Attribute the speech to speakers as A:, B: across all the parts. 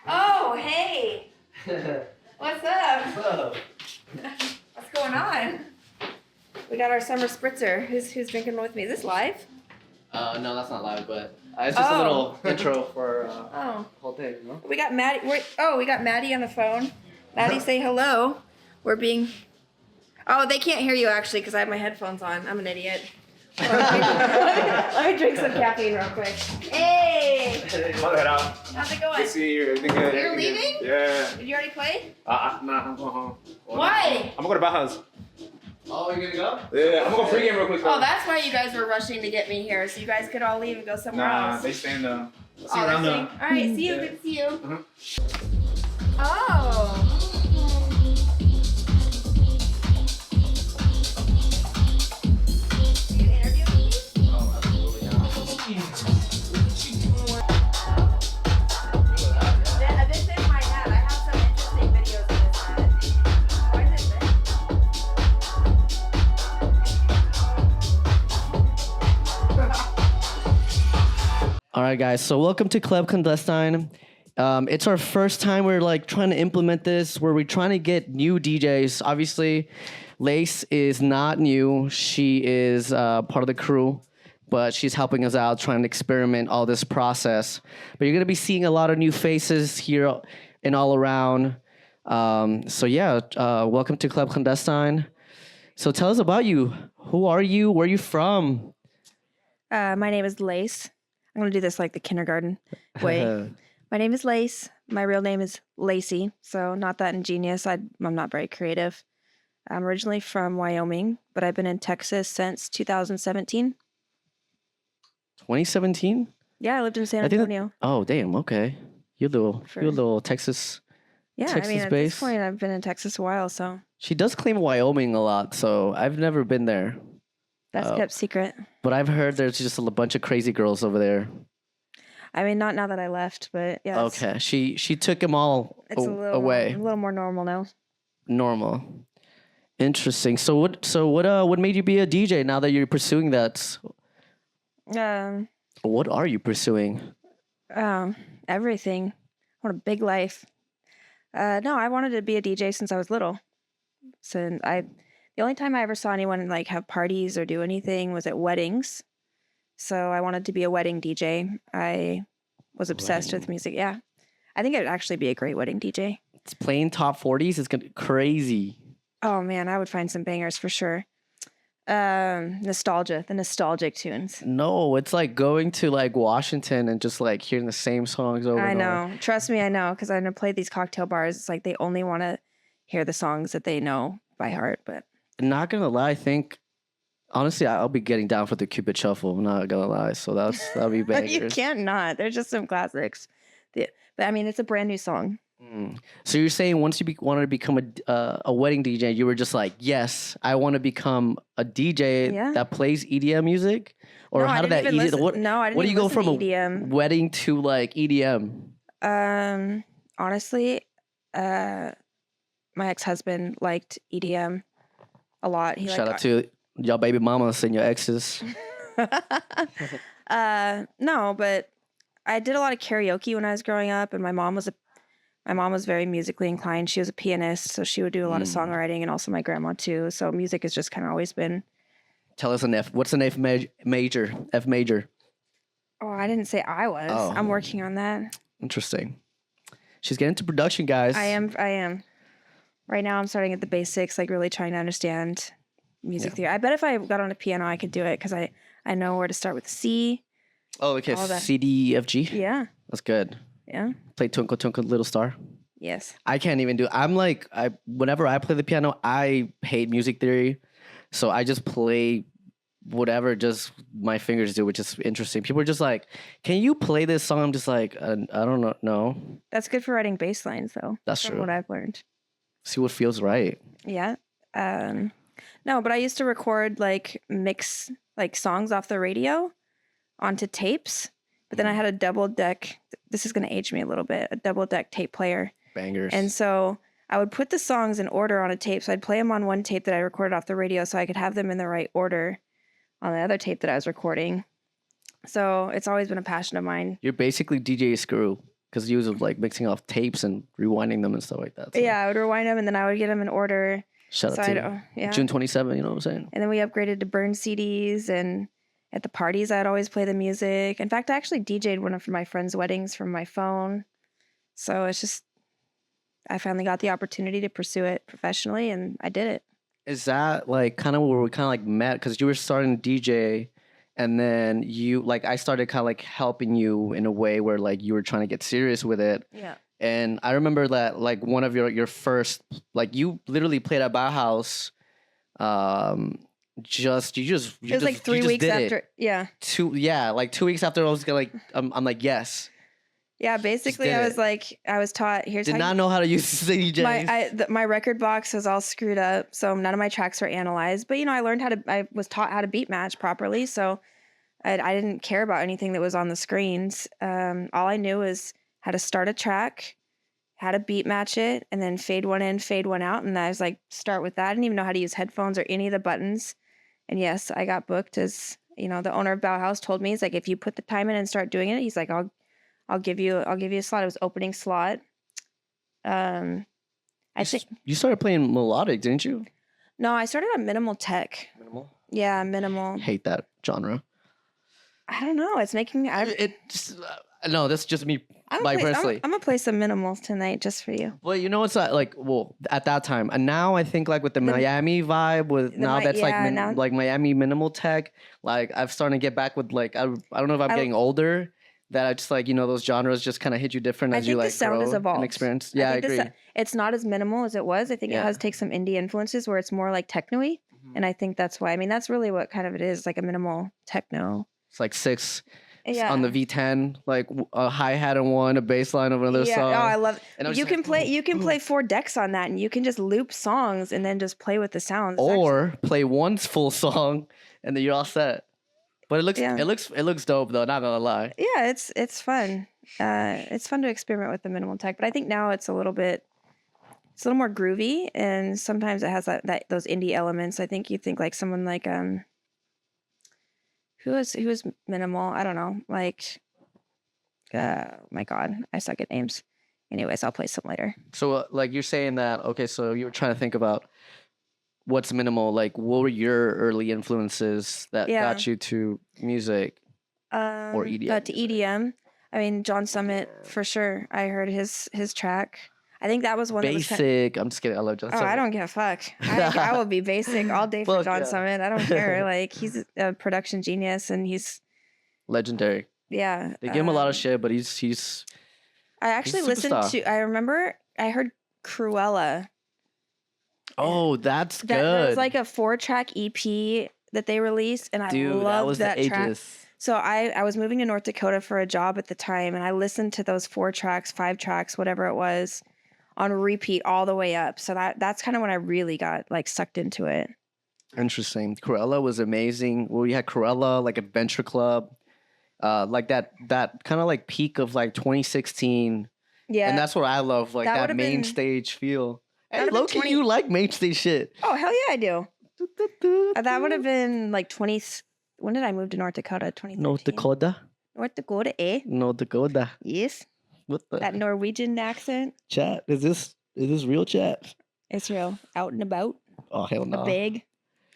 A: Oh, hey. What's up?
B: What's up?
A: What's going on? We got our summer spritzer. Who's drinking with me? Is this live?
B: No, that's not live, but it's just a little intro for
A: Oh.
B: whole thing, you know?
A: We got Maddie. We got Maddie on the phone. Maddie, say hello. We're being. Oh, they can't hear you actually because I have my headphones on. I'm an idiot. Let me drink some caffeine real quick. Hey!
C: I'll head out.
A: How's it going?
C: Good seeing you. Everything good.
A: You're leaving?
C: Good. Yeah.
A: Did you already play?
C: Nah, I'm going home.
A: Why?
C: I'm gonna go to Bauhaus.
B: Oh, you're gonna go?
C: Yeah, I'm gonna go pregame real quick.
A: Oh, that's why you guys were rushing to get me here, so you guys could all leave and go somewhere else.
C: Nah, they stand up. See you
A: Oh,
C: around
A: they're
C: the.
A: staying? All right, see you.
C: Yeah.
A: Good to see you.
C: Uh-huh.
A: Oh. You interviewing me?
B: Oh, absolutely not.
A: This is my hat. I have some interesting videos in this hat. Why is it big?
B: All right, guys. So welcome to Club Clandestine. It's our first time we're like trying to implement this, where we're trying to get new DJs. Obviously, Lace is not new. She is part of the crew, but she's helping us out, trying to experiment all this process. But you're gonna be seeing a lot of new faces here and all around. So yeah, welcome to Club Clandestine. So tell us about you. Who are you? Where are you from?
A: My name is Lace. I'm going to do this like the kindergarten way. My name is Lace. My real name is Lacey, so not that ingenious. I'm not very creative. I'm originally from Wyoming, but I've been in Texas since 2017.
B: 2017?
A: Yeah, I lived in San
B: I think that-
A: Antonio.
B: Oh, damn. Okay. You're a little Texas.
A: Yeah, I
B: Texas
A: mean, at
B: based.
A: this point, I've been in Texas a while, so
B: She does claim Wyoming a lot, so I've never been there.
A: that's kept secret.
B: But I've heard there's just a bunch of crazy girls over there.
A: I mean, not now that I left, but yeah.
B: Okay. She took them all
A: It's
B: away.
A: a little more normal now.
B: Normal. Interesting. So what made you be a DJ now that you're pursuing that? What are you pursuing?
A: Everything. I want a big life. No, I wanted to be a DJ since I was little. The only time I ever saw anyone like have parties or do anything was at weddings. So I wanted to be a wedding DJ. I was obsessed with music. Yeah. I think it would actually be a great wedding DJ.
B: It's playing top 40s. It's gonna be crazy.
A: Oh man, I would find some bangers for sure. The nostalgic tunes.
B: No, it's like going to like Washington and just like hearing the same songs over
A: I
B: and
A: know.
B: over.
A: Trust me, I know. Because I play these cocktail bars. It's like they only want to hear the songs that they know by heart. But
B: Not gonna lie, I think honestly I'll be getting down for the Cupid Shuffle. I'm not gonna lie, so that'll be bangers.
A: you can't not. There's just some classics. But I mean, it's a brand new song.
B: So you're saying once you wanted to become a wedding DJ, you were just like, yes, I want to become a DJ that plays EDM music, or
A: No,
B: how
A: I
B: did
A: didn't
B: that?
A: even listen- No, I didn't
B: What do you
A: even
B: go
A: listen
B: from
A: to EDM.
B: a wedding to like EDM?
A: Honestly, my ex-husband liked EDM a lot.
B: Shout out to y'all baby mamas and your exes.
A: No, but I did a lot of karaoke when I was growing up, and my mom was very musically inclined. She was a pianist, so she would do a lot of songwriting, and also my grandma too. So music has just kind of always been.
B: Tell us an F. What's an F major? F major.
A: Oh, I didn't say I was.
B: Oh.
A: I'm working on that.
B: Interesting. She's getting into production, guys.
A: I am. Right now, I'm starting at the basics, like really trying to understand music theory. I bet if I got on a piano, I could do it because I know where to start with C.
B: Oh, okay.
A: all that.
B: C, D, F, G.
A: Yeah.
B: That's good.
A: Yeah.
B: Play Twinkle Twinkle Little Star.
A: Yes.
B: I can't even do. I'm like, whenever I play the piano, I hate music theory, so I just play whatever just my fingers do, which is interesting. People are just like, "Can you play this song?" I'm just like, I don't know. No,
A: That's good for writing bass lines, though.
B: That's
A: from
B: true.
A: what I've learned.
B: see what feels right.
A: Yeah. No, but I used to record mix songs off the radio onto tapes. But then I had a double deck. This is going to age me a little bit. A double deck tape player.
B: Bangers.
A: And so I would put the songs in order on a tape. So I'd play them on one tape that I recorded off the radio so I could have them in the right order on the other tape that I was recording. So it's always been a passion of mine.
B: You're basically DJ Screw. because you was like mixing off tapes and rewinding them and stuff like that. So
A: Yeah, I would rewind them and then I would get them in order.
B: shout
A: So
B: out
A: I'd,
B: to
A: yeah.
B: June 27. You know what I'm saying?
A: And then we upgraded to burn CDs, and at the parties I'd always play the music. In fact, I actually DJ'd one of my friends' weddings from my phone. So it's just, I finally got the opportunity to pursue it professionally, and I did it.
B: Is that like kind of where we kind of like met? Because you were starting to DJ, and then you like I started kind of like helping you in a way where like you were trying to get serious with it.
A: Yeah.
B: And I remember that like one of your first like you literally played at Bauhaus.
A: It was like 3 weeks after. Yeah.
B: 2 weeks after I was like I'm like yes.
A: Yeah, basically
B: did
A: I was taught, here's
B: Did
A: how
B: not know how to use CDJs.
A: my record box was all screwed up, so none of my tracks were analyzed. But I was taught how to beat match properly, so I didn't care about anything that was on the screens. All I knew was how to start a track, how to beat match it, and then fade one in, fade one out, and I was like, start with that. I didn't even know how to use headphones or any of the buttons. And yes, I got booked as the owner of Bauhaus told me, he's like, if you put the time in and start doing it, he's like, I'll give you a slot. It was opening slot. I think
B: You started playing melodic, didn't you?
A: no, I started on minimal tech.
B: Minimal.
A: Yeah, minimal.
B: Hate that genre.
A: I don't know. It's making me.
B: No, that's just me. Personally.
A: I'm gonna play some minimals tonight just for you.
B: Well, you know what's like? Well, at that time, and now I think like with the Miami vibe, with now that's
A: now-
B: like Miami minimal tech. Like I've started to get back with like I don't know if I'm getting older. That I just like those genres just kind of hit you different as you like
A: the sound
B: grow
A: has evolved.
B: and experience. Yeah, I agree.
A: It's not as minimal as it was. I think it has take some indie influences where it's more like techno-y. And I think that's why. I mean, that's really what kind of it is, like a minimal techno.
B: It's like 6
A: Yeah.
B: on the V10, like a hi-hat on one, a bass line of another
A: Yeah.
B: song.
A: Oh, I love.
B: And I was
A: You
B: just
A: can
B: like,
A: play 4 decks on that, and you can just loop songs and then just play with the sounds. It's
B: or play one full song and then you're all set. But it
A: Yeah.
B: looks dope though. Not gonna lie.
A: Yeah, it's fun. It's fun to experiment with the minimal tech, but I think now it's a little more groovy, and sometimes it has that those indie elements. I think you think like someone like who was minimal. I don't know. Like, my God, I suck at names. Anyways, I'll play some later.
B: So like you're saying that okay. So you were trying to think about what's minimal. Like what were your early influences that got you to music or EDM?
A: Got to EDM. I mean, John Summit for sure. I heard his track. I think that was one that was
B: Basic. I'm just kidding. I love John Summit.
A: I don't give a fuck. I will be basic all day for
B: Fuck
A: John
B: yeah.
A: Summit. I don't care. Like he's a production genius, and he's
B: Legendary.
A: yeah.
B: They give him a lot of shit, but he's
A: I actually
B: a
A: listened
B: superstar.
A: to. I remember I heard Cruella.
B: oh, that's good.
A: That was like a 4-track EP that they released, and I
B: Dude, that
A: loved
B: was
A: that
B: the
A: track.
B: ages.
A: So I was moving to North Dakota for a job at the time, and I listened to those 4 tracks, 5 tracks, whatever it was, on repeat all the way up. So that's kind of when I really got like sucked into it.
B: Interesting. Cruella was amazing. Well, we had Cruella, like Adventure Club, like that kind of like peak of like 2016.
A: Yeah.
B: And that's what I love, like
A: That
B: that
A: would've
B: main
A: been-
B: stage feel. Hey,
A: would've been
B: low key,
A: 20
B: you like main stage shit.
A: Oh, hell yeah, I do. That would have been like 20. When did I move to North Dakota? 2013.
B: North Dakota.
A: North Dakota, eh?
B: North Dakota.
A: Yes.
B: What the
A: That Norwegian accent.
B: chat? Is this real chat?
A: It's real. Out and about.
B: Oh hell no.
A: A bag.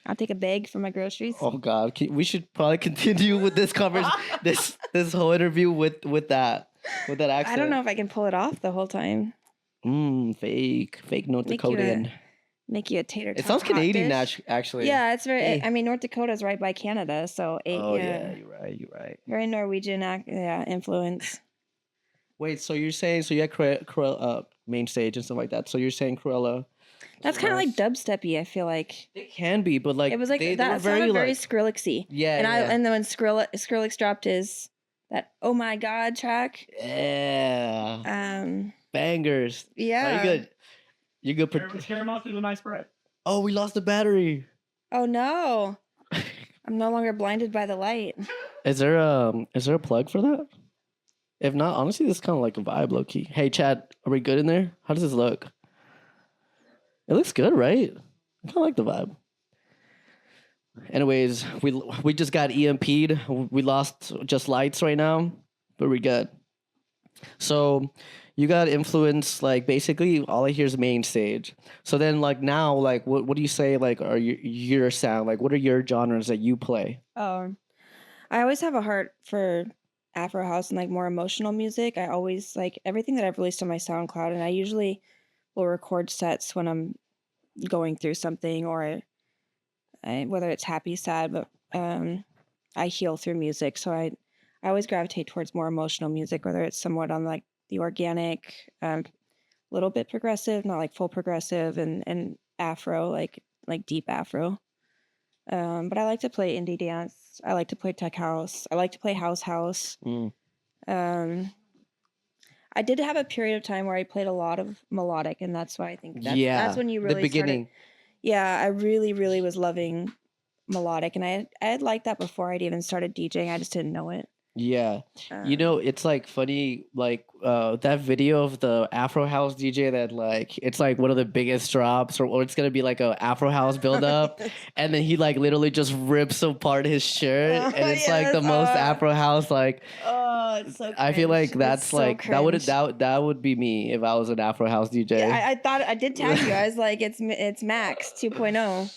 A: I'll take a bag for my groceries.
B: Oh god, we should probably continue with this conversation, this whole interview with that accent.
A: I don't know if I can pull it off the whole time.
B: Fake North
A: Make you
B: Dakotan.
A: Make you a tater tot.
B: It sounds
A: hot
B: Canadian
A: dish.
B: actually.
A: Yeah, it's very.
B: Hey.
A: I mean, North Dakota's right by Canada, so
B: Yeah, you're right.
A: very Norwegian influence.
B: Wait, so you're saying you had Cruella main stage and stuff like that. So you're saying Cruella?
A: That's kind of like dubsteppy. I feel like
B: It can be, but like
A: it was like
B: they
A: that
B: were very
A: sounded very
B: like
A: Skrillexy.
B: yeah,
A: And
B: yeah.
A: and then when Skrillex dropped his that Oh My God track,
B: yeah, bangers.
A: yeah.
B: Are you good? You good?
C: Caramel through the nice bread.
B: Oh, we lost the battery.
A: Oh no, I'm no longer blinded by the light.
B: Is there a plug for that? If not, honestly, this is kind of like a vibe, low key. Hey, Chad, are we good in there? How does this look? It looks good, right? I kind of like the vibe. Anyways, we just got EMP'd. We lost just lights right now, but we're good. So you got influence, like basically all I hear is main stage. So then like now, like what do you say like are your sound? Like what are your genres that you play?
A: Um, I always have a heart for Afro house and like more emotional music. I always like everything that I've released on my SoundCloud, and I usually will record sets when I'm going through something or whether it's happy, sad, but I heal through music. So I always gravitate towards more emotional music, whether it's somewhat on like the organic, little bit progressive, not like full progressive, and Afro, like deep Afro. But I like to play indie dance. I like to play tech house. I like to play house.
B: Mm.
A: Um, I did have a period of time where I played a lot of melodic, and that's why I think that's
B: Yeah,
A: when you
B: the
A: really started.
B: beginning.
A: Yeah, I really, really was loving melodic, and I had liked that before I'd even started DJing. I just didn't know it.
B: Yeah. You
A: Um,
B: know, it's like funny, like that video of the Afro House DJ that like it's like one of the biggest drops, or it's gonna be like a Afro House build up, and then he like literally just rips apart his shirt, and it's like the
A: yes.
B: most Afro House. Like
A: Oh, it's so
B: I feel
A: cringe.
B: like
A: It's
B: that's
A: so
B: like
A: cringe.
B: that would be me if I was an Afro House
A: Yeah,
B: DJ.
A: I thought I did tag you. I was like, it's Max 2.0.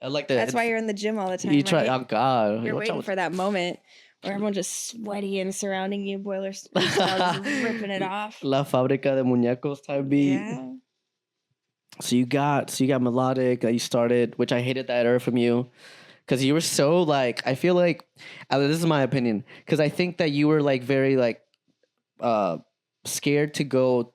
B: I like the
A: That's why you're in the gym all the
B: you
A: time,
B: try.
A: right?
B: Oh God,
A: You're
B: watch
A: waiting
B: out.
A: for that moment where everyone's just sweaty and surrounding you, boiler style, just ripping it off.
B: La Fábrica de Muñecos type beat.
A: Yeah.
B: So you got melodic that you started, which I hated that era from you, because you were so like I feel like this is my opinion, because I think that you were like very like uh scared to go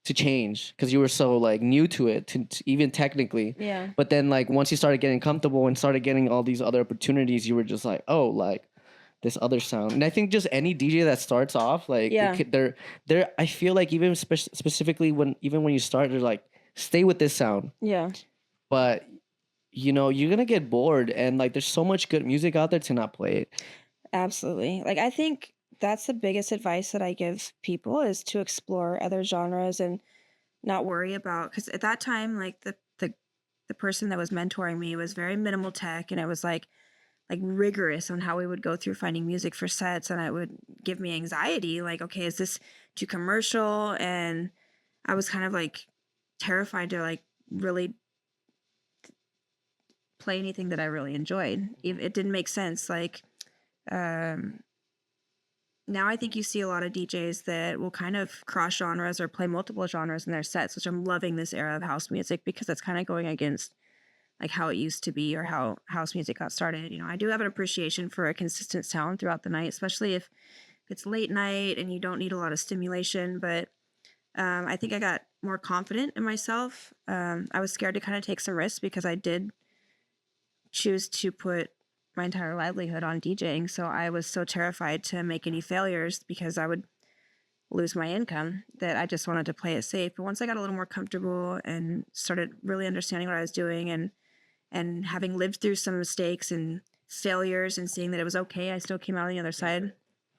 B: to change because you were so like new to it, even technically.
A: Yeah.
B: But then like once you started getting comfortable and started getting all these other opportunities, you were just like, oh, like this other sound. And I think just any DJ that starts off like
A: Yeah.
B: they're I feel like even specifically when you start, they're like stay with this sound,
A: Yeah.
B: but you know you're gonna get bored, and like there's so much good music out there to not play it.
A: Absolutely. Like I think that's the biggest advice that I give people is to explore other genres and not worry about because at that time, like the person that was mentoring me was very minimal tech and it was like rigorous on how we would go through finding music for sets and it would give me anxiety like okay is this too commercial and I was kind of like terrified to like really play anything that I really enjoyed. It didn't make sense like um now I think you see a lot of DJs that will kind of cross genres or play multiple genres in their sets, which I'm loving this era of house music because it's kind of going against like how it used to be or how house music got started. You know, I do have an appreciation for a consistent sound throughout the night, especially if it's late night and you don't need a lot of stimulation. But I think I got more confident in myself. I was scared to kind of take some risks because I did choose to put my entire livelihood on DJing. So I was so terrified to make any failures because I would lose my income that I just wanted to play it safe. But once I got a little more comfortable and started really understanding what I was doing and having lived through some mistakes and failures and seeing that it was okay, I still came out on the other side.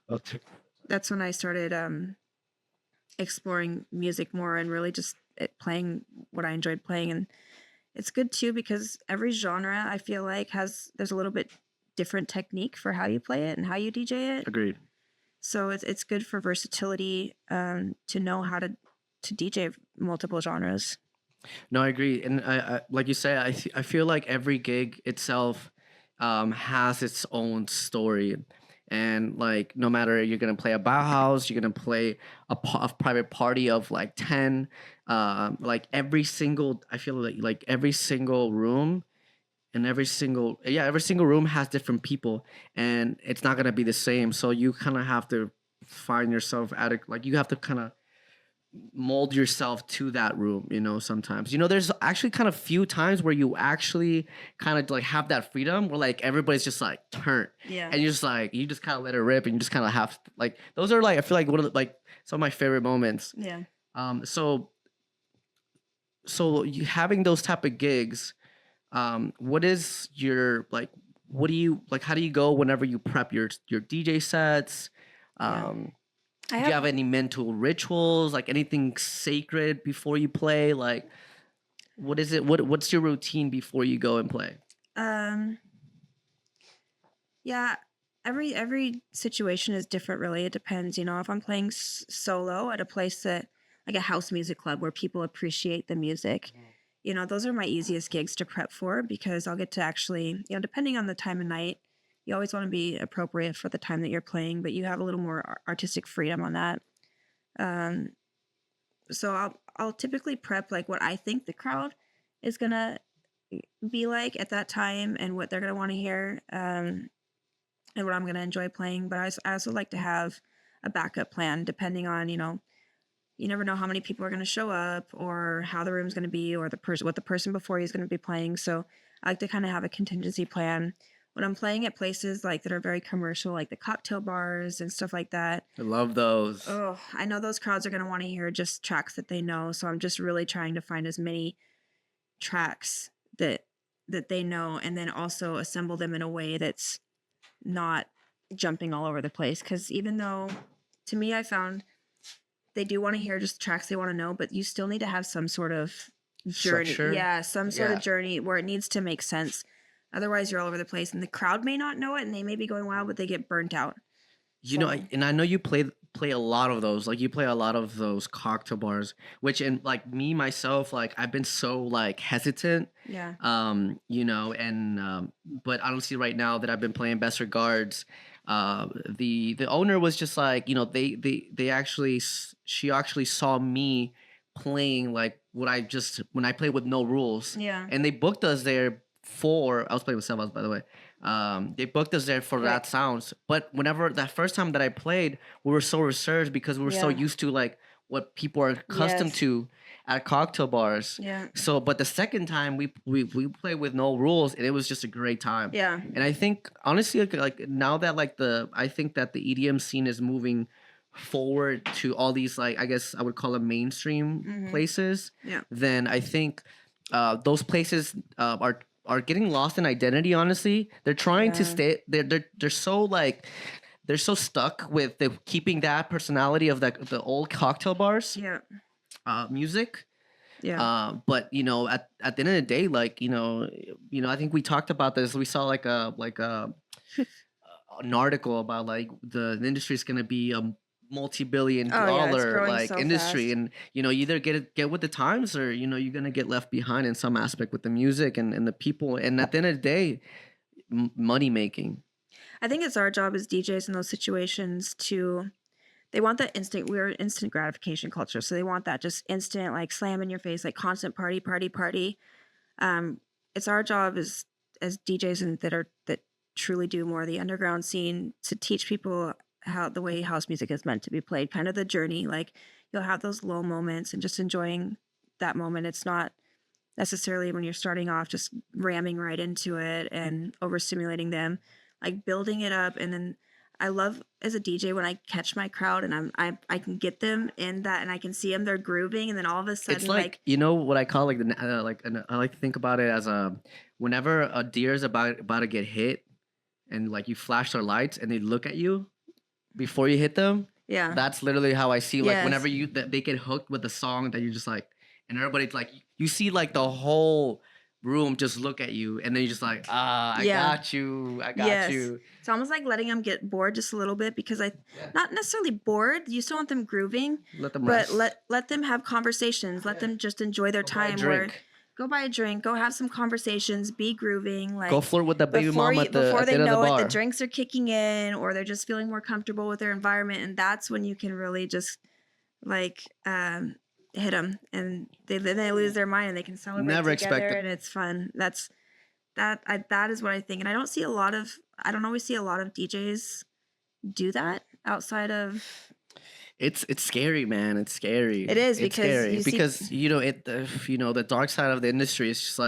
B: Okay.
A: That's when I started exploring music more and really just playing what I enjoyed playing. And it's good too because every genre I feel like there's a little bit different technique for how you play it and how you DJ it.
B: Agreed.
A: So it's good for versatility to know how to DJ multiple genres.
B: No, I agree, and I like you say, I feel like every gig itself has its own story, and like no matter you're gonna play a Bauhaus, you're gonna play a private party of like 10, like every single I feel like every single room and every single room has different people, and it's not gonna be the same. So you kind of have to find yourself at it, like you have to kind of mold yourself to that room, you know. Sometimes, you know, there's actually kind of few times where you actually kind of like have that freedom where like everybody's just like turn,
A: Yeah.
B: and you just kind of let it rip, and you just kind of have like those are like I feel like one of the, like some of my favorite moments.
A: Yeah.
B: So you having those type of gigs, what is your like what do you like, how do you go whenever you prep your DJ sets? Do you have any mental rituals, like anything sacred before you play? Like, what is it? What's your routine before you go and play?
A: Yeah, every situation is different. Really, it depends. You know, if I'm playing solo at a place that like a house music club where people appreciate the music, you know, those are my easiest gigs to prep for because I'll get to actually, you know, depending on the time of night, you always want to be appropriate for the time that you're playing, but you have a little more artistic freedom on that. Um, so I'll typically prep like what I think the crowd is gonna be like at that time and what they're gonna want to hear, and what I'm gonna enjoy playing. But I also like to have a backup plan depending on, you know, you never know how many people are going to show up or how the room's going to be or the person what the person before you is going to be playing. So I like to kind of have a contingency plan when I'm playing at places like that are very commercial, like the cocktail bars and stuff like that.
B: I love those.
A: Oh, I know those crowds are going to want to hear just tracks that they know. So I'm just really trying to find as many tracks that they know and then also assemble them in a way that's not jumping all over the place. Because even though to me, I found they do want to hear just tracks they want to know, but you still need to have some sort of journey.
B: Structure?
A: Yeah, some sort
B: Yeah.
A: of journey where it needs to make sense. Otherwise, you're all over the place, and the crowd may not know it, and they may be going wild, but they get burnt out.
B: You know,
A: So-
B: and I know you play a lot of those. Like you play a lot of those cocktail bars, which and like me myself, like I've been so like hesitant.
A: Yeah,
B: You know, and but honestly, right now that I've been playing Best Regards, the owner was just like, you know, they actually she actually saw me playing like what I just when I play with no rules,
A: yeah,
B: and they booked us there for I was playing with Sebas, by the way. They booked us there for
A: Right.
B: that sounds, but whenever that first time that I played, we were so reserved because we were so
A: Yeah.
B: used to like what people are accustomed
A: Yes.
B: to at cocktail bars.
A: yeah,
B: So, but the second time we played with no rules, and it was just a great time.
A: yeah,
B: And I think honestly, like now that like I think that the EDM scene is moving forward to all these like I guess I would call them mainstream
A: Mhm.
B: places.
A: Yeah.
B: Then I think those places are getting lost in identity. Honestly, they're trying to
A: Yeah.
B: stay. They're so like. They're so stuck with keeping that personality of the old cocktail bars
A: yeah,
B: music.
A: yeah,
B: But you know, at the end of the day, like I think we talked about this. We saw like a an article about like the industry is going to be a multi-billion
A: Oh, yeah, it's
B: dollar
A: growing
B: like
A: so
B: industry,
A: fast.
B: and you know, you either get with the times or you know you're going to get left behind in some aspect with the music and the people. And at the end of the day, money making.
A: I think it's our job as DJs in those situations to. They want that instant. We're an instant gratification culture, so they want that just instant, like slam in your face, like constant party, party, party. It's our job as DJs and that truly do more of the underground scene to teach people how the way house music is meant to be played, kind of the journey. Like you'll have those low moments and just enjoying that moment. It's not necessarily when you're starting off just ramming right into it and overstimulating them, like building it up. And then I love as a DJ when I catch my crowd and I can get them in that and I can see them, they're grooving, and then all of a sudden
B: It's like you know what I call like I like to think about it as a whenever a deer is about to get hit, and like you flash their lights and they look at you before you hit them.
A: yeah,
B: That's literally how I see like
A: Yes.
B: whenever they get hooked with the song that you're just like, and everybody's like, you see like the whole room just look at you, and then you're just like, I
A: Yeah.
B: got you, I got
A: Yes.
B: you.
A: It's almost like letting them get bored just a little bit because not necessarily bored. You still want them grooving,
B: Let them
A: but
B: rest.
A: let them have conversations. Let them just enjoy their
B: Go buy a
A: time. Where
B: drink.
A: go buy a drink, go have some conversations, be grooving. Like
B: Go flirt with the baby mom at the
A: before
B: at the
A: they
B: end of
A: know
B: the
A: it,
B: bar.
A: the drinks are kicking in, or they're just feeling more comfortable with their environment, and that's when you can really just like hit them, and then they lose their mind and they can celebrate
B: Never
A: together,
B: expect it.
A: and it's fun. That is what I think, and I don't always see a lot of DJs do that outside of.
B: It's scary, man. It's scary.
A: It is,
B: It's
A: because
B: scary
A: you see-
B: because you know the dark side of the industry is just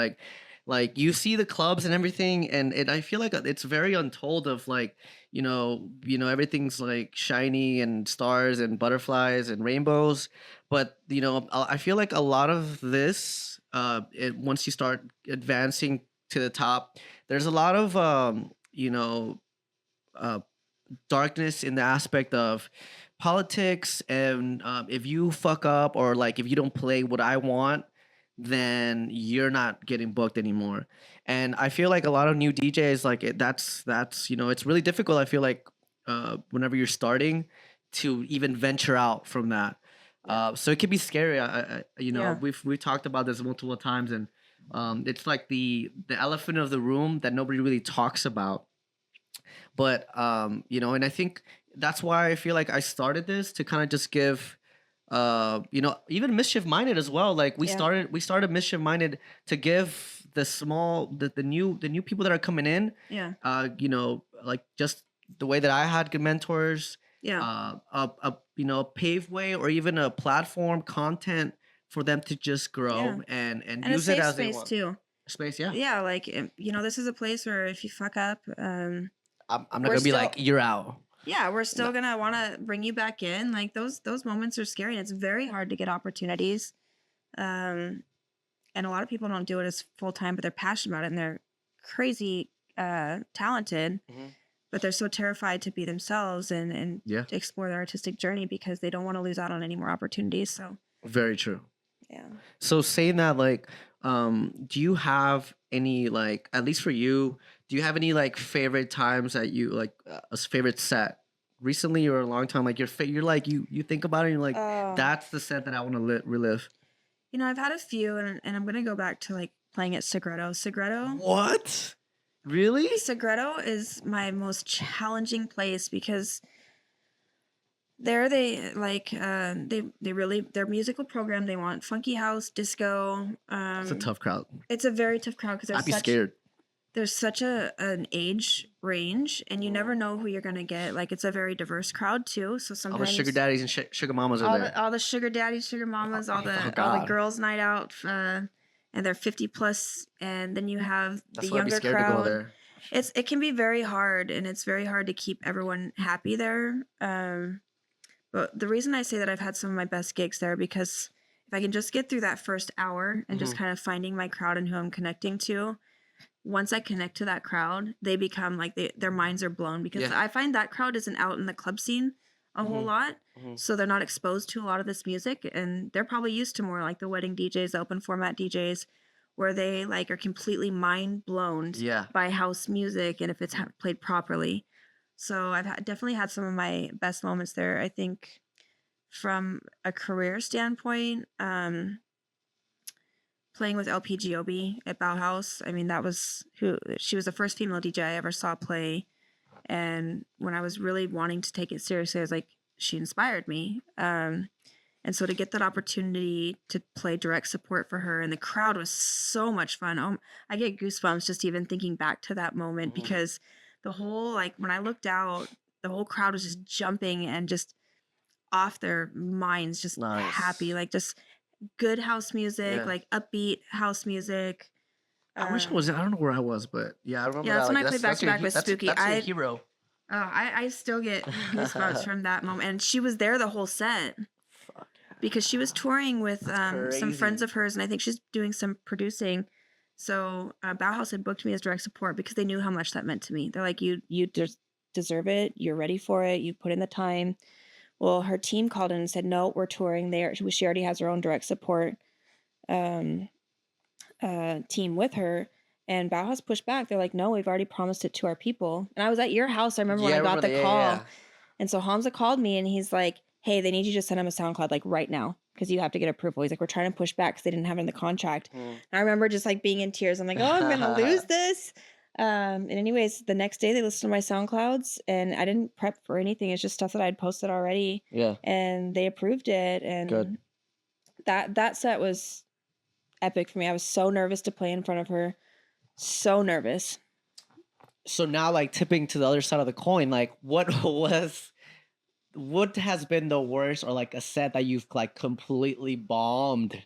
B: like you see the clubs and everything, and I feel like it's very untold of like everything's like shiny and stars and butterflies and rainbows, but you know I feel like a lot of this once you start advancing to the top, there's a lot of uh, darkness in the aspect of politics, and if you fuck up or like if you don't play what I want, then you're not getting booked anymore. And I feel like a lot of new DJs, like that's it's really difficult. I feel like whenever you're starting to even venture out from that. So it can be scary.
A: Yeah.
B: We've talked about this multiple times, and it's like the elephant of the room that nobody really talks about. But and I think that's why I feel like I started this to kind of just give even mischief minded as well. Like we
A: Yeah.
B: started mischief minded to give the new people that are coming in,
A: Yeah.
B: like just the way that I had good mentors,
A: Yeah.
B: a paved way or even a platform content for them to just grow
A: Yeah.
B: and
A: And a
B: use it
A: safe
B: as they
A: space
B: want.
A: too.
B: Space, yeah.
A: Yeah, like this is a place where if you fuck up,
B: I'm not
A: We're
B: gonna be
A: still-
B: like you're out.
A: yeah, we're still gonna want to bring you back in. Like those moments are scary, and it's very hard to get opportunities. And a lot of people don't do it as full time, but they're passionate about it and they're crazy talented.
B: Mhm.
A: But they're so terrified to be themselves and
B: Yeah.
A: to explore their artistic journey because they don't want to lose out on any more opportunities. So
B: Very true.
A: yeah.
B: So saying that, like, do you have any like, at least for you, do you have any like favorite times that you like a favorite set recently or a long time? Like you're like you think about it and you're like,
A: Oh.
B: that's the set that I want to relive.
A: I've had a few, and I'm gonna go back to like playing at Segredo. Segredo.
B: What? Really?
A: Segredo is my most challenging place because there they like they really their musical program, they want funky house, disco.
B: It's a tough crowd.
A: It's a very tough crowd because
B: I'd be scared.
A: there's such an age range, and you never know who you're gonna get. Like it's a very diverse crowd too. So
B: All
A: sometimes
B: the sugar daddies and sugar mamas are there.
A: all the sugar daddies, sugar mamas, all the
B: God.
A: girls' night out, and they're 50 plus, and then you have
B: That's
A: the
B: why I'd be
A: younger
B: scared to go
A: crowd.
B: there.
A: It can be very hard, and it's very hard to keep everyone happy there. But the reason I say that I've had some of my best gigs there because if I can just get through that first hour and just kind of finding my crowd and who I'm connecting to, once I connect to that crowd, they become like their minds are blown because
B: Yeah.
A: I find that crowd isn't out in the club scene a whole lot. So they're not exposed to a lot of this music, and they're probably used to more like the wedding DJs, the open format DJs, where they like are completely mind blown
B: Yeah.
A: by house music and if it's played properly. So I've definitely had some of my best moments there. I think from a career standpoint, playing with LPGOB at Bauhaus. I mean, she was the first female DJ I ever saw play. And when I was really wanting to take it seriously, I was like, she inspired me. And so to get that opportunity to play direct support for her, and the crowd was so much fun. I get goosebumps just even thinking back to that moment because the whole, like when I looked out, the whole crowd was just jumping and just off their minds, just
B: Nice.
A: happy, like just good house music,
B: Yeah.
A: like upbeat house music.
B: I wish I was. I don't know where I was, but yeah, I remember.
A: Yeah, that's
B: that.
A: when
B: Like,
A: I played back to back with Spooky.
B: That's your hero.
A: I still get goosebumps from that moment. And she was there the whole set because she was touring with some
B: crazy.
A: friends of hers, and I think she's doing some producing. So Bauhaus had booked me as direct support because they knew how much that meant to me. They're like, you just deserve it. You're ready for it. You put in the time. Well, her team called in and said, no, we're touring there. She already has her own direct support team with her. And Bauhaus pushed back. They're like, no, we've already promised it to our people. And I was at your house. I remember when I got the call.
B: Yeah.
A: And so Hamza called me and he's like, hey, they need you to send him a SoundCloud like right now because you have to get approval. He's like, we're trying to push back because they didn't have it in the contract. And I remember just like being in tears. I'm like, oh, I'm going to lose this. And anyways, the next day they listened to my SoundClouds and I didn't prep for anything. It's just stuff that I'd posted already.
B: Yeah.
A: And they approved it. And
B: Good.
A: that set was epic for me. I was so nervous to play in front of her. So nervous.
B: So now, like tipping to the other side of the coin, like what has been the worst or like a set that you've like completely bombed?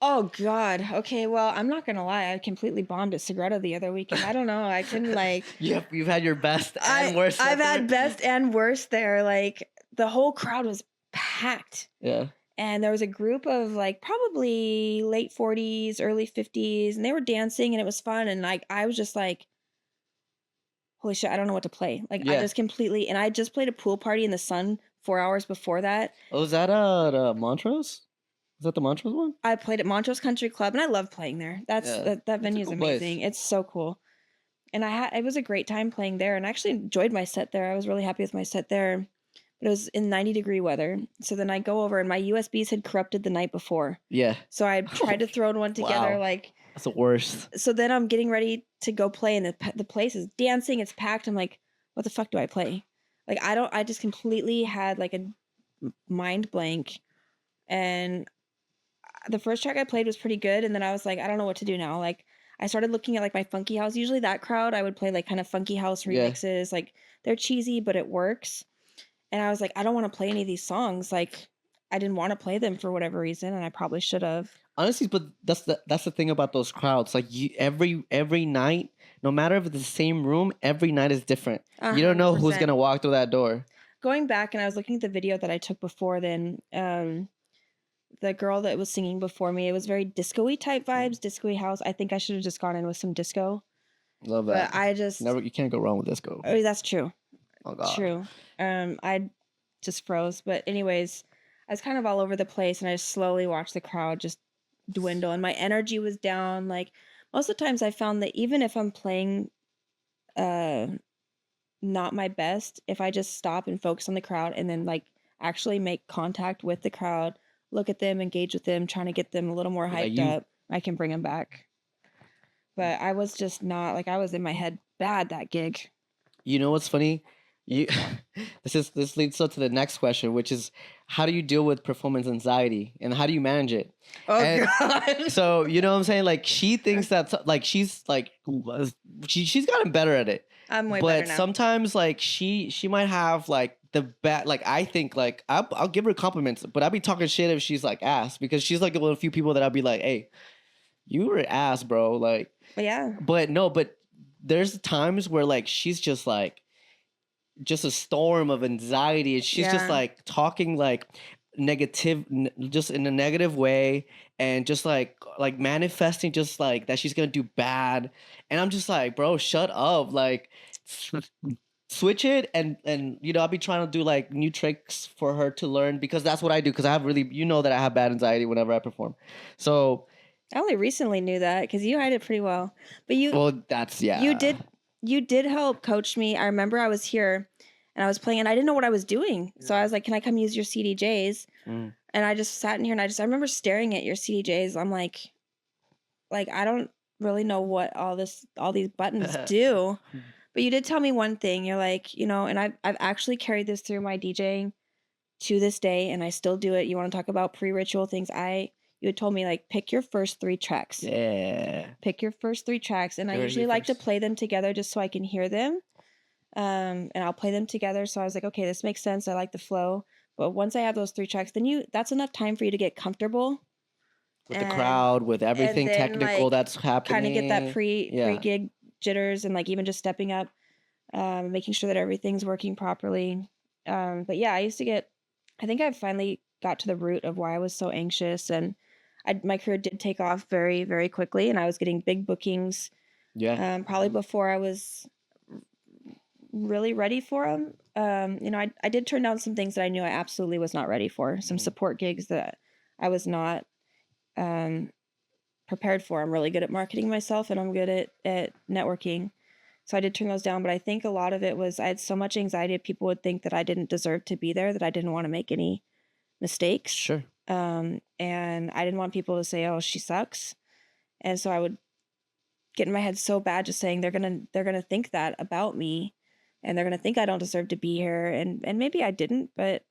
A: Oh God. Okay. Well, I'm not gonna lie. I completely bombed at Segredo the other weekend. I don't know. I can like.
B: Yep. You've had your best and worst.
A: I've
B: set
A: had
B: there?
A: best and worst there. Like the whole crowd was packed.
B: Yeah.
A: And there was a group of like probably late 40s, early 50s, and they were dancing and it was fun. And like I was just like, holy shit, I don't know what to play. Like I
B: Yeah.
A: just completely, and I just played a pool party in the sun 4 hours before that.
B: Oh, was that Montrose? Is that the Montrose one?
A: I played at Montrose Country Club, and I love playing there. That
B: It's a
A: venue is
B: cool place.
A: amazing. It's so cool. And it was a great time playing there, and I actually enjoyed my set there. I was really happy with my set there. But it was in 90-degree weather. So then I go over, and my USBs had corrupted the night before.
B: Yeah.
A: So I tried to throw one together,
B: Wow.
A: like.
B: That's the worst.
A: So then I'm getting ready to go play, and the place is dancing. It's packed. I'm like, what the fuck do I play? Like, I just completely had like a mind blank. And the first track I played was pretty good. And then I was like, I don't know what to do now. Like, I started looking at like my funky house. Usually that crowd, I would play like kind of funky house remixes. Like, they're cheesy, but it works. And I was like, I don't want to play any of these songs. Like, I didn't want to play them for whatever reason, and I probably should have.
B: Honestly, but that's the thing about those crowds. Like every night, no matter if it's the same room, every night is different. You don't know who's
A: 100%.
B: gonna walk through that door.
A: Going back, and I was looking at the video that I took before then, the girl that was singing before me, it was very disco-y type vibes, disco-y house. I think I should have just gone in with some disco.
B: Love that.
A: But I just
B: You can't go wrong with disco.
A: Oh, that's true.
B: Oh god.
A: True. I just froze. But anyways, I was kind of all over the place, and I just slowly watched the crowd just dwindle, and my energy was down. Like, most of the times I found that even if I'm playing not my best, if I just stop and focus on the crowd and then like actually make contact with the crowd, look at them, engage with them, trying to get them a little more hyped up, I can bring them back. But I was just not, like, I was in my head bad that gig.
B: You know what's funny? This leads up to the next question, which is, how do you deal with performance anxiety and how do you manage it?
A: Oh god.
B: So you know what I'm saying? Like, she thinks that's like she's gotten better at it.
A: I'm way better now.
B: But sometimes like she might have like the bad, like, I think like I'll give her compliments, but I'd be talking shit if she's like ass, because she's like one of the few people that I'd be like, hey, you were ass, bro. Like,
A: yeah.
B: But there's times where like she's just like a storm of anxiety, and she's just like talking like negative, just in a negative way, and just like manifesting just like that she's gonna do bad. And I'm just like, bro, shut up, like switch it. And I'll be trying to do like new tricks for her to learn, because that's what I do, because I have really, that I have bad anxiety whenever I perform. So
A: I only recently knew that, because you hide it pretty well. But you did help coach me. I remember I was here and I was playing, and I didn't know what I was doing. So I was like, can I come use your CDJs? And I just sat in here, and I remember staring at your CDJs. I'm like, I don't really know what all these buttons do. But you did tell me one thing. You're like, and I've actually carried this through my DJing to this day, and I still do it. You want to talk about pre-ritual things? You had told me, like, pick your first 3 tracks.
B: Yeah.
A: Pick your first 3 tracks. And I usually like to play them together just so I can hear them. And I'll play them together. So I was like, okay, this makes sense. I like the flow. But once I have those 3 tracks, then that's enough time for you to get comfortable.
B: With the crowd, with everything
A: then,
B: technical that's happening.
A: Kind of get that pre-gig jitters, and like even just stepping up, making sure that everything's working properly. But yeah, I think I finally got to the root of why I was so anxious, and my career did take off very, very quickly, and I was getting big bookings. Yeah. Probably before I was really ready for them. I did turn down some things that I knew I absolutely was not ready for. Some support gigs that I was not prepared for. I'm really good at marketing myself, and I'm good at networking. So I did turn those down, but I think a lot of it was I had so much anxiety that people would think that I didn't deserve to be there, that I didn't want to make any mistakes.
B: Sure.
A: And I didn't want people to say, oh, she sucks. And so I would get in my head so bad, just saying they're gonna think that about me, and they're gonna think I don't deserve to be here, and maybe I didn't, but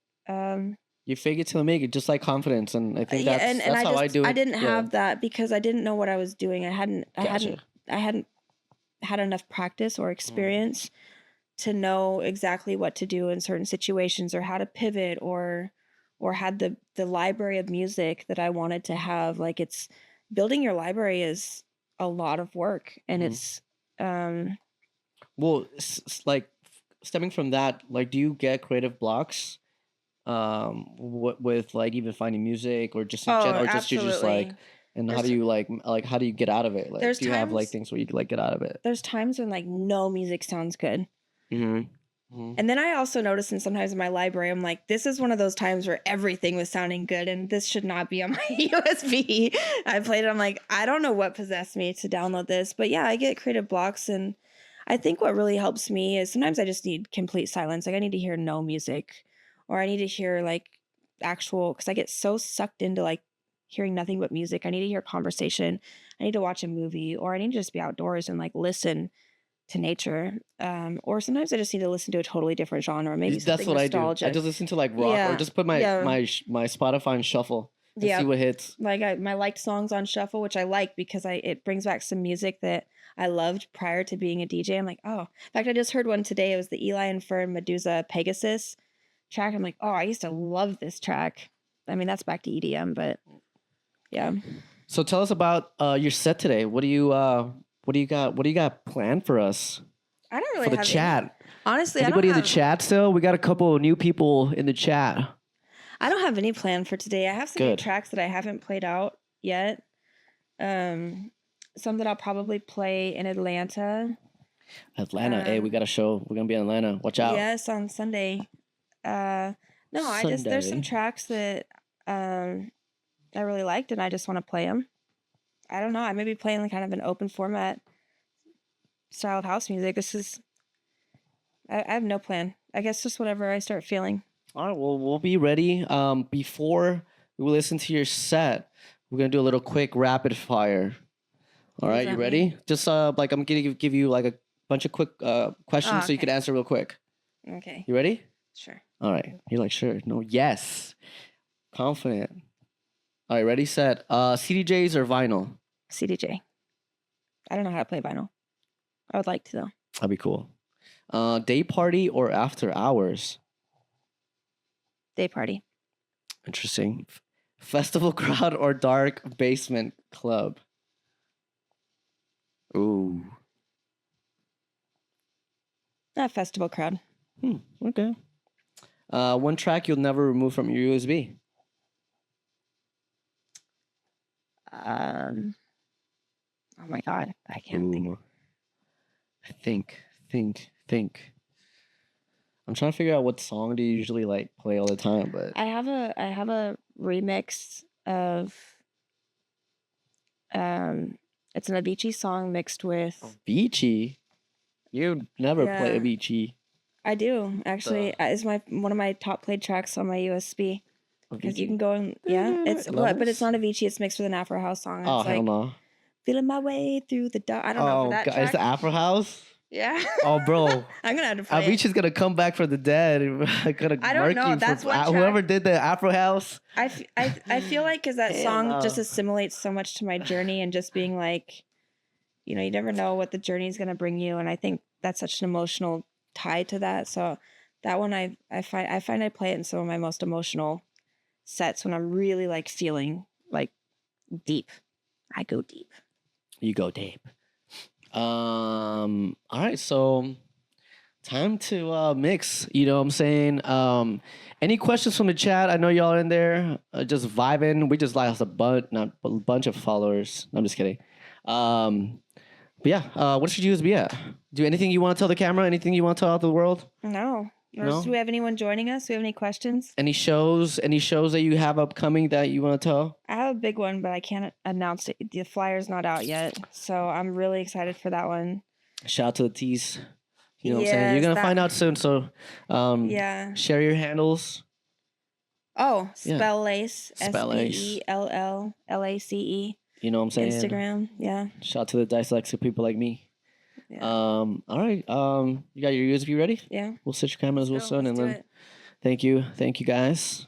B: you fake it till you make it, just like confidence. And I think that's how I do it.
A: I didn't have that because I didn't know what I was doing. I hadn't had enough practice or experience to know exactly what to do in certain situations, or how to pivot, or had the library of music that I wanted to have. Like, it's building your library is a lot of work, and it's
B: well, like, stemming from that, like, do you get creative blocks with like even finding music, or just in general, or just you're just like, and how do you get out of it? Like, do you have like things where you like get out of it?
A: There's times when like no music sounds good. And then I also noticed in sometimes in my library, I'm like, this is one of those times where everything was sounding good and this should not be on my USB. I played it. I'm like, I don't know what possessed me to download this. But yeah, I get creative blocks. And I think what really helps me is sometimes I just need complete silence. Like I need to hear no music or I need to hear like actual, because I get so sucked into like hearing nothing but music. I need to hear conversation. I need to watch a movie or I need to just be outdoors and like listen to nature. Or sometimes I just need to listen to a totally different genre, maybe
B: That's
A: something
B: what I do.
A: nostalgic.
B: I just listen to like rock or
A: Yeah,
B: just put my
A: yeah.
B: my Spotify on shuffle and
A: Yeah.
B: see what hits.
A: Like my liked songs on shuffle, which I like because it brings back some music that I loved prior to being a DJ. I'm like, oh, in fact, I just heard one today. It was the Eli and Fern Medusa Pegasus track. I'm like, oh, I used to love this track. I mean, that's back to EDM, but yeah.
B: So tell us about your set today. What do you got? What do you got planned for us
A: I don't really
B: for the
A: have
B: chat?
A: Honestly,
B: Anybody
A: I
B: in
A: don't
B: the
A: have,
B: chat still? We got a couple of new people in the chat.
A: I don't have any plan for today. I have some new
B: Good.
A: tracks that I haven't played out yet. Some that I'll probably play in Atlanta.
B: Atlanta. Hey, we got a show. We're gonna be in Atlanta. Watch out.
A: Yes, on Sunday. No, I just there's some
B: Sunday.
A: tracks that I really liked and I just want to play them. I don't know. I may be playing like kind of an open format style of house music. This is I have no plan. I guess just whatever I start feeling.
B: All right. Well, we'll be ready. Before we listen to your set, we're gonna do a little quick rapid fire. All
A: What does
B: right, you
A: that
B: ready?
A: mean?
B: Just like I'm gonna give you like a bunch of quick questions
A: Oh,
B: so you can
A: okay.
B: answer real quick.
A: Okay,
B: You ready?
A: sure.
B: All right. You're like, sure. No, yes. Confident. All right, ready, set. CDJs or vinyl?
A: CDJ. I don't know how to play vinyl. I would like to though.
B: That'd be cool. Day party or after hours?
A: Day party.
B: Interesting. Festival crowd or dark basement club? Ooh.
A: Not festival crowd.
B: Okay. One track you'll never remove from your USB?
A: Oh my god, I can't think.
B: Ooh. Think. I'm trying to figure out what song do you usually like play all the time, but
A: I have a remix of it's an Avicii song mixed with
B: Avicii. You never play
A: Yeah.
B: Avicii.
A: I do actually. It's one of my top played tracks on my USB because you can go and it's but it's not Avicii. It's mixed with an Afro House song.
B: Oh
A: It's
B: hell
A: like
B: no!
A: feeling my way through the dark. I don't know
B: Oh
A: for that
B: god,
A: track.
B: is the Afro House?
A: Yeah.
B: Oh bro,
A: I'm gonna have to play it.
B: Avicii's gonna come back from the dead. Gonna
A: I don't
B: murk
A: know,
B: you
A: that's
B: for,
A: one track.
B: whoever did the Afro House.
A: I feel like because that
B: Hell
A: song
B: no.
A: just assimilates so much to my journey and just being like, you never know what the journey is gonna bring you, and I think that's such an emotional tie to that. So that one I find I play it in some of my most emotional sets when I'm really like feeling like deep. I go deep.
B: You go deep. All right, so time to mix. You know what I'm saying? Any questions from the chat? I know y'all are in there just vibing. We just lost a bunch of followers. No, I'm just kidding. But yeah, what should USB at? Do anything you want to tell the camera? Anything you want to tell out to the world?
A: No.
B: No?
A: Do we have anyone joining us? Do we have any questions?
B: Any shows? Any shows that you have upcoming that you want to tell?
A: I have a big one, but I can't announce it. The flyer's not out yet, so I'm really excited for that one.
B: Shout out to the T's. You know what I'm saying? You're
A: Yes,
B: gonna
A: that-
B: find out soon. So,
A: Yeah.
B: share your handles.
A: Oh,
B: Yeah.
A: Spell Lace.
B: Spell Lace.
A: SPELLLACE.
B: You know what I'm saying?
A: Instagram. Yeah.
B: Shout out to the dyslexic people like me.
A: Yeah.
B: All right. You got your USB ready?
A: Yeah.
B: We'll set your cameras real
A: Let's go.
B: soon,
A: Let's
B: and
A: do
B: then
A: it.
B: thank you guys.